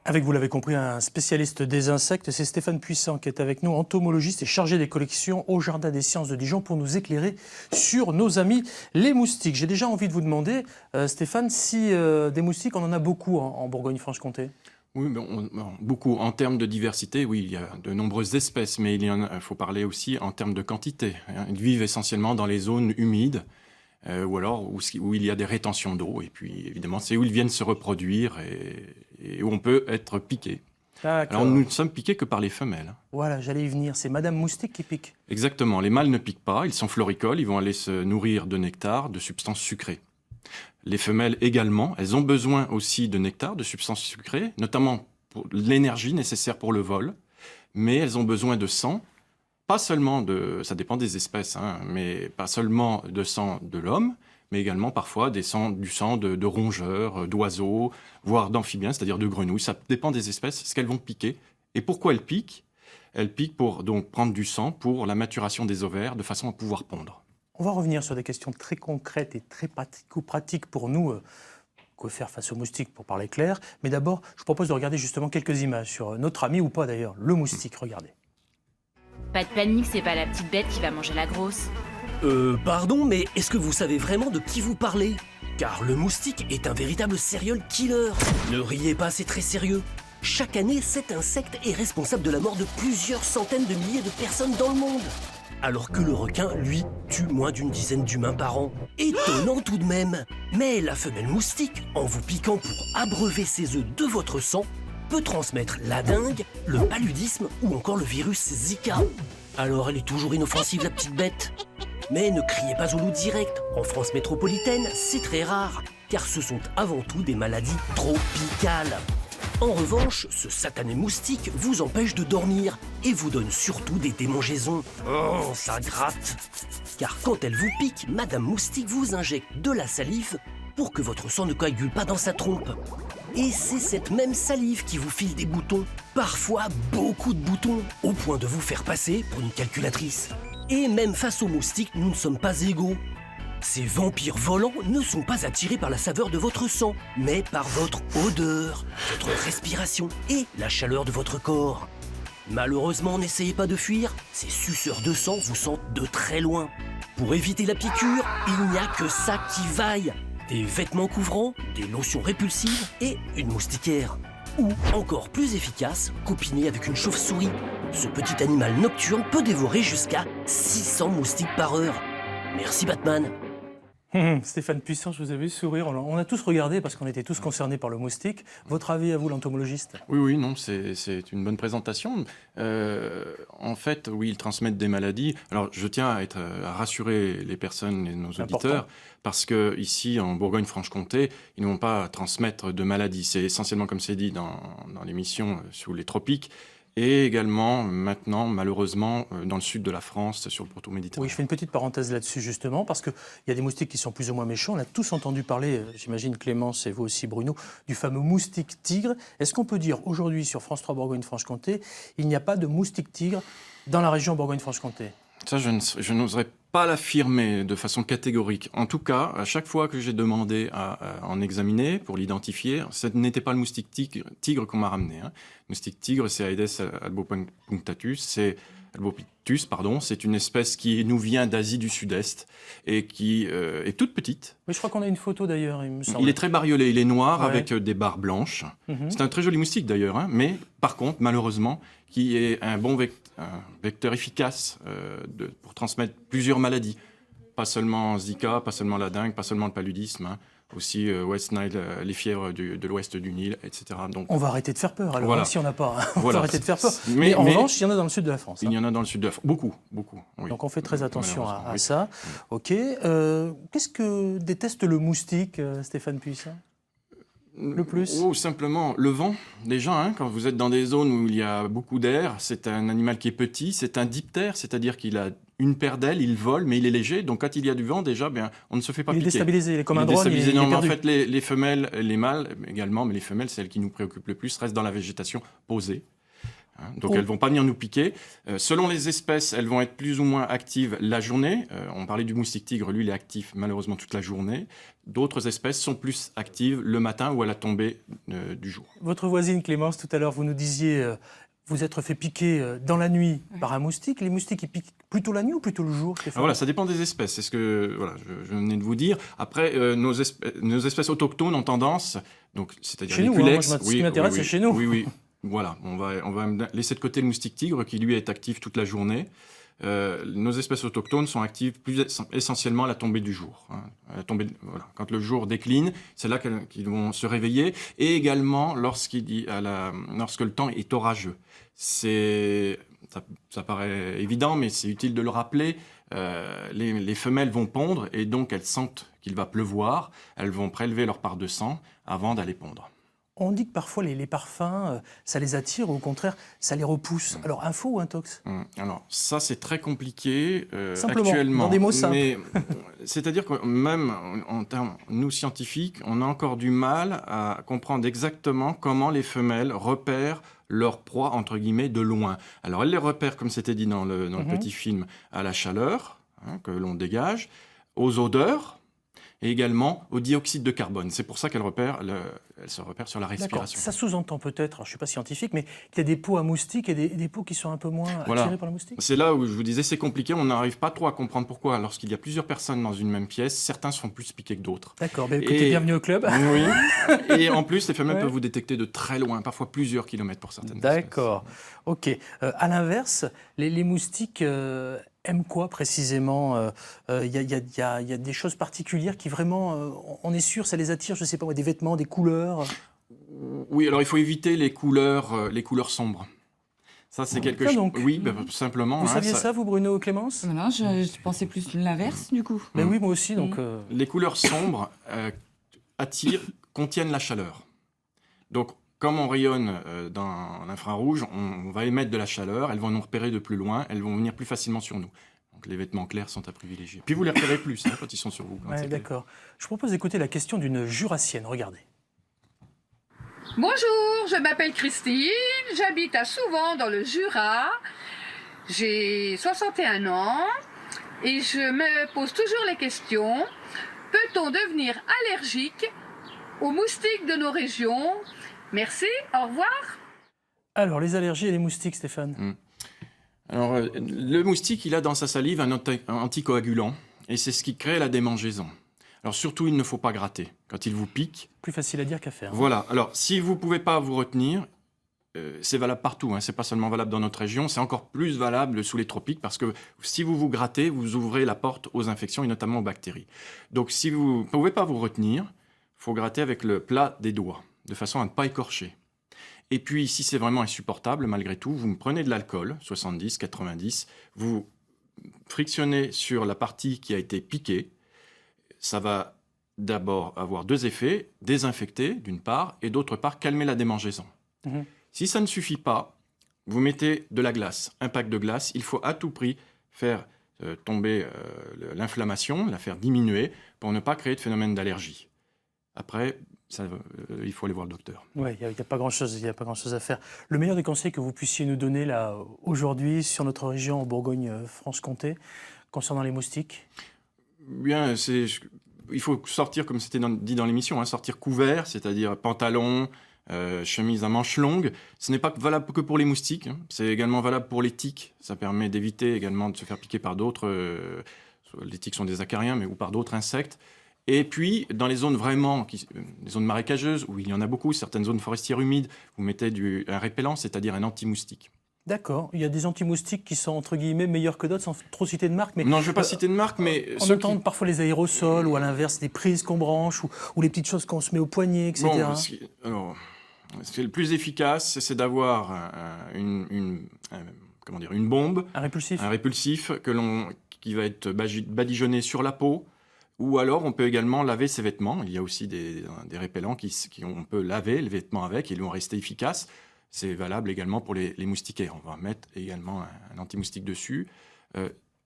Avec, vous l'avez compris, un spécialiste des insectes, c'est Stéphane Puissant qui est avec nous, entomologiste et chargé des collections au Jardin des Sciences de Dijon pour nous éclairer sur nos amis les moustiques. J'ai déjà envie de vous demander, Stéphane, si des moustiques, on en a beaucoup en Bourgogne-Franche-Comté. Oui, beaucoup. En termes de diversité, oui, il y a de nombreuses espèces, mais il faut parler aussi en termes de quantité. Ils vivent essentiellement dans les zones humides, ou alors où il y a des rétentions d'eau. Et puis, évidemment, c'est où ils viennent se reproduire et où on peut être piqué. Alors, nous ne sommes piqués que par les femelles. Voilà, j'allais y venir. C'est Madame Moustique qui pique. Exactement. Les mâles ne piquent pas. Ils sont floricoles. Ils vont aller se nourrir de nectar, de substances sucrées. Les femelles également, elles ont besoin aussi de nectar, de substances sucrées, notamment pour l'énergie nécessaire pour le vol, mais elles ont besoin de sang, pas seulement ça dépend des espèces, mais pas seulement de sang de l'homme, mais également parfois du sang de rongeurs, d'oiseaux, voire d'amphibiens, c'est-à-dire de grenouilles. Ça dépend des espèces, ce qu'elles vont piquer. Et pourquoi elles piquent? Elles piquent pour donc prendre du sang pour la maturation des ovaires, de façon à pouvoir pondre. On va revenir sur des questions très concrètes et très pratiques pour nous. Que faire face aux moustiques, pour parler clair. Mais d'abord, je vous propose de regarder justement quelques images sur notre ami ou pas d'ailleurs, le moustique. Regardez. Pas de panique, c'est pas la petite bête qui va manger la grosse. Pardon, mais est-ce que vous savez vraiment de qui vous parlez? Car le moustique est un véritable serial killer. Ne riez pas, c'est très sérieux. Chaque année, cet insecte est responsable de la mort de plusieurs centaines de milliers de personnes dans le monde. Alors que le requin, lui, tue moins d'une dizaine d'humains par an. Étonnant tout de même. Mais la femelle moustique, en vous piquant pour abreuver ses œufs de votre sang, peut transmettre la dengue, le paludisme ou encore le virus Zika. Alors elle est toujours inoffensive, la petite bête. Mais ne criez pas au loup direct. En France métropolitaine, c'est très rare, car ce sont avant tout des maladies tropicales. En revanche, ce satané moustique vous empêche de dormir et vous donne surtout des démangeaisons. Oh, ça gratte! Car quand elle vous pique, Madame Moustique vous injecte de la salive pour que votre sang ne coagule pas dans sa trompe. Et c'est cette même salive qui vous file des boutons, parfois beaucoup de boutons, au point de vous faire passer pour une calculatrice. Et même face aux moustiques, nous ne sommes pas égaux. Ces vampires volants ne sont pas attirés par la saveur de votre sang, mais par votre odeur, votre respiration et la chaleur de votre corps. Malheureusement, n'essayez pas de fuir, ces suceurs de sang vous sentent de très loin. Pour éviter la piqûre, il n'y a que ça qui vaille. Des vêtements couvrants, des lotions répulsives et une moustiquaire. Ou, encore plus efficace, copiner avec une chauve-souris. Ce petit animal nocturne peut dévorer jusqu'à 600 moustiques par heure. Merci Batman. Stéphane Puissant, je vous ai vu sourire. On a tous regardé parce qu'on était tous concernés par le moustique. Votre avis à vous, l'entomologiste? Oui, non, c'est une bonne présentation. En fait, oui, ils transmettent des maladies. Alors, je tiens à rassurer les personnes et nos auditeurs, parce que ici, en Bourgogne-Franche-Comté, ils ne vont pas transmettre de maladies. C'est essentiellement, comme c'est dit dans l'émission, sous les tropiques. Et également, maintenant, malheureusement, dans le sud de la France, sur le pourtour méditerranéen. Oui, je fais une petite parenthèse là-dessus, justement, parce qu'il y a des moustiques qui sont plus ou moins méchants. On a tous entendu parler, j'imagine Clémence et vous aussi Bruno, du fameux moustique tigre. Est-ce qu'on peut dire aujourd'hui sur France 3 Bourgogne-Franche-Comté, il n'y a pas de moustique tigre dans la région Bourgogne-Franche-Comté? Ça, je n'oserais pas l'affirmer de façon catégorique. En tout cas, à chaque fois que j'ai demandé à en examiner pour l'identifier, ce n'était pas le moustique tigre qu'on m'a ramené. Le moustique tigre, c'est Aedes albopunctatus, c'est une espèce qui nous vient d'Asie du Sud-Est et qui est toute petite. Oui, je crois qu'on a une photo d'ailleurs, il me semble. Il est très bariolé, il est noir avec des barres blanches. C'est un très joli moustique d'ailleurs, mais par contre, malheureusement, qui est un bon vecteur efficace pour transmettre plusieurs maladies. Pas seulement Zika, pas seulement la dengue, pas seulement le paludisme, aussi West Nile, les fièvres de l'ouest du Nil, etc. Donc, on va arrêter de faire peur, alors, voilà. Si on n'a pas. On voilà. va arrêter de faire peur. Mais en revanche, il y en a dans le sud de la France. Il y en a dans le sud de la France. Beaucoup. Oui. Donc on fait très attention à ça. Oui. OK. Qu'est-ce que déteste le moustique, Stéphane Puissant? Le plus? Ou simplement le vent. Déjà, quand vous êtes dans des zones où il y a beaucoup d'air, c'est un animal qui est petit, c'est un diptère, c'est-à-dire qu'il a une paire d'ailes, il vole, mais il est léger. Donc quand il y a du vent, déjà, on ne se fait pas piquer. Il est déstabilisé, il est comme un drone, il est perdu. En fait, les femelles, les mâles également, mais les femelles, c'est celles qui nous préoccupent le plus, restent dans la végétation posée. Donc elles ne vont pas venir nous piquer. Selon les espèces, elles vont être plus ou moins actives la journée. On parlait du moustique tigre, lui il est actif malheureusement toute la journée. D'autres espèces sont plus actives le matin ou à la tombée du jour. Votre voisine Clémence, tout à l'heure, vous nous disiez, vous êtes fait piquer dans la nuit par un moustique. Les moustiques, ils piquent plutôt la nuit ou plutôt le jour, Stéphane ? Voilà, ça dépend des espèces, c'est ce que je venais de vous dire. Après, nos espèces autochtones ont tendance, donc c'est-à-dire chez les nous, culex, ce qui m'intéresse, c'est chez nous. Oui. Voilà, on va laisser de côté le moustique tigre qui lui est actif toute la journée. Nos espèces autochtones sont actives essentiellement à la tombée du jour. Quand le jour décline, c'est là qu'ils vont se réveiller. Et également lorsque le temps est orageux. Ça paraît évident, mais c'est utile de le rappeler. Les femelles vont pondre et donc elles sentent qu'il va pleuvoir. Elles vont prélever leur part de sang avant d'aller pondre. On dit que parfois les parfums, ça les attire ou au contraire, ça les repousse. Alors, info ou intox ? Alors, ça, c'est très compliqué Simplement, actuellement. dans des mots simples. Mais, c'est-à-dire que même en termes, nous, scientifiques, on a encore du mal à comprendre exactement comment les femelles repèrent leur proie, entre guillemets, de loin. Alors, elles les repèrent, comme c'était dit dans le petit film, à la chaleur que l'on dégage, aux odeurs, et également au dioxyde de carbone. C'est pour ça qu'elle se repère sur la respiration. Ça sous-entend peut-être, je ne suis pas scientifique, mais qu'il y a des peaux à moustiques et des peaux qui sont un peu moins attirées par le moustique. C'est là où je vous disais, c'est compliqué, on n'arrive pas trop à comprendre pourquoi, lorsqu'il y a plusieurs personnes dans une même pièce, certains sont plus piqués que d'autres. D'accord, écoutez, bienvenue au club. Oui, et en plus, les femelles peuvent vous détecter de très loin, parfois plusieurs kilomètres pour certaines espèces. D'accord, ok. À l'inverse, les moustiques aiment quoi précisément ? Il y a des choses particulières qui vraiment, on est sûr, ça les attire, je ne sais pas, des vêtements, des couleurs. Oui, alors il faut éviter les couleurs sombres. Ça, c'est quelque chose. Oui, simplement. Vous saviez ça, vous, Bruno, Clémence ? Non, je pensais plus l'inverse, du coup. Ben oui, moi aussi, donc... Les couleurs sombres contiennent la chaleur. Donc, comme on rayonne dans l'infrarouge, on va émettre de la chaleur, elles vont nous repérer de plus loin, elles vont venir plus facilement sur nous. Donc les vêtements clairs sont à privilégier. Puis vous les repérez plus quand ils sont sur vous. Ouais, d'accord. Je propose d'écouter la question d'une jurassienne, regardez. Bonjour, je m'appelle Christine, j'habite à Souvent dans le Jura. J'ai 61 ans et je me pose toujours les questions. Peut-on devenir allergique aux moustiques de nos régions ? Merci, au revoir. Alors, les allergies et les moustiques, Stéphane. Alors, le moustique, il a dans sa salive un anticoagulant, et c'est ce qui crée la démangeaison. Alors surtout, il ne faut pas gratter. Quand il vous pique... Plus facile à dire qu'à faire. Voilà. Alors, si vous ne pouvez pas vous retenir, c'est valable partout. C'est pas seulement valable dans notre région, c'est encore plus valable sous les tropiques, parce que si vous vous grattez, vous ouvrez la porte aux infections, et notamment aux bactéries. Donc, si vous ne pouvez pas vous retenir, il faut gratter avec le plat des doigts, de façon à ne pas écorcher. Et puis, si c'est vraiment insupportable, malgré tout, vous me prenez de l'alcool, 70, 90, vous frictionnez sur la partie qui a été piquée. Ça va d'abord avoir deux effets, désinfecter d'une part, et d'autre part, calmer la démangeaison. Si ça ne suffit pas, vous mettez de la glace, un pack de glace. Il faut à tout prix faire tomber l'inflammation, la faire diminuer, pour ne pas créer de phénomène d'allergie. Après, il faut aller voir le docteur. Oui, il n'y a pas grand-chose à faire. Le meilleur des conseils que vous puissiez nous donner là aujourd'hui sur notre région en Bourgogne-Franche-Comté concernant les moustiques ? Bien, il faut sortir, comme c'était dit dans l'émission, sortir couvert, c'est-à-dire pantalon, chemise à manches longues. Ce n'est pas valable que pour les moustiques, c'est également valable pour les tiques. Ça permet d'éviter également de se faire piquer par d'autres, les tiques sont des acariens, ou par d'autres insectes. Et puis, dans les zones les zones marécageuses, où il y en a beaucoup, certaines zones forestières humides, vous mettez un répellent, c'est-à-dire un anti-moustique. D'accord. Il y a des anti-moustiques qui sont, entre guillemets, meilleurs que d'autres, sans trop citer de marque. Mais, non, je ne vais pas citer de marque, mais... On entend parfois les aérosols, ou à l'inverse, des prises qu'on branche, ou les petites choses qu'on se met au poignet, etc. Bon, le plus efficace, c'est d'avoir une bombe. Un répulsif qui va être badigeonné sur la peau. Ou alors, on peut également laver ses vêtements. Il y a aussi des répellents on peut laver les vêtements avec et ils vont rester efficaces. C'est valable également pour les moustiquaires. On va mettre également un anti-moustique dessus.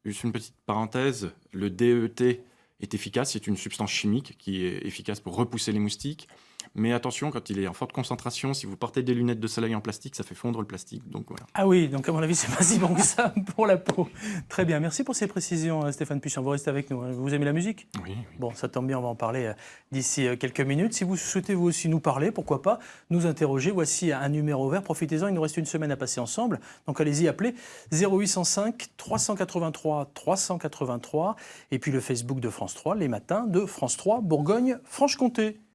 Juste une petite parenthèse, le DET est efficace. C'est une substance chimique qui est efficace pour repousser les moustiques. Mais attention, quand il est en forte concentration, si vous portez des lunettes de soleil en plastique, ça fait fondre le plastique. Donc voilà. Ah oui, donc à mon avis, c'est pas si bon que ça pour la peau. Très bien, merci pour ces précisions, Stéphane Puissant. Vous restez avec nous. Hein. Vous aimez la musique ? Oui, oui. Bon, ça tombe bien, on va en parler d'ici quelques minutes. Si vous souhaitez vous aussi nous parler, pourquoi pas nous interroger. Voici un numéro vert. Profitez-en, il nous reste une semaine à passer ensemble. Donc allez-y, appelez 0805 383 383 et puis le Facebook de France 3, les matins de France 3 Bourgogne-Franche-Comté.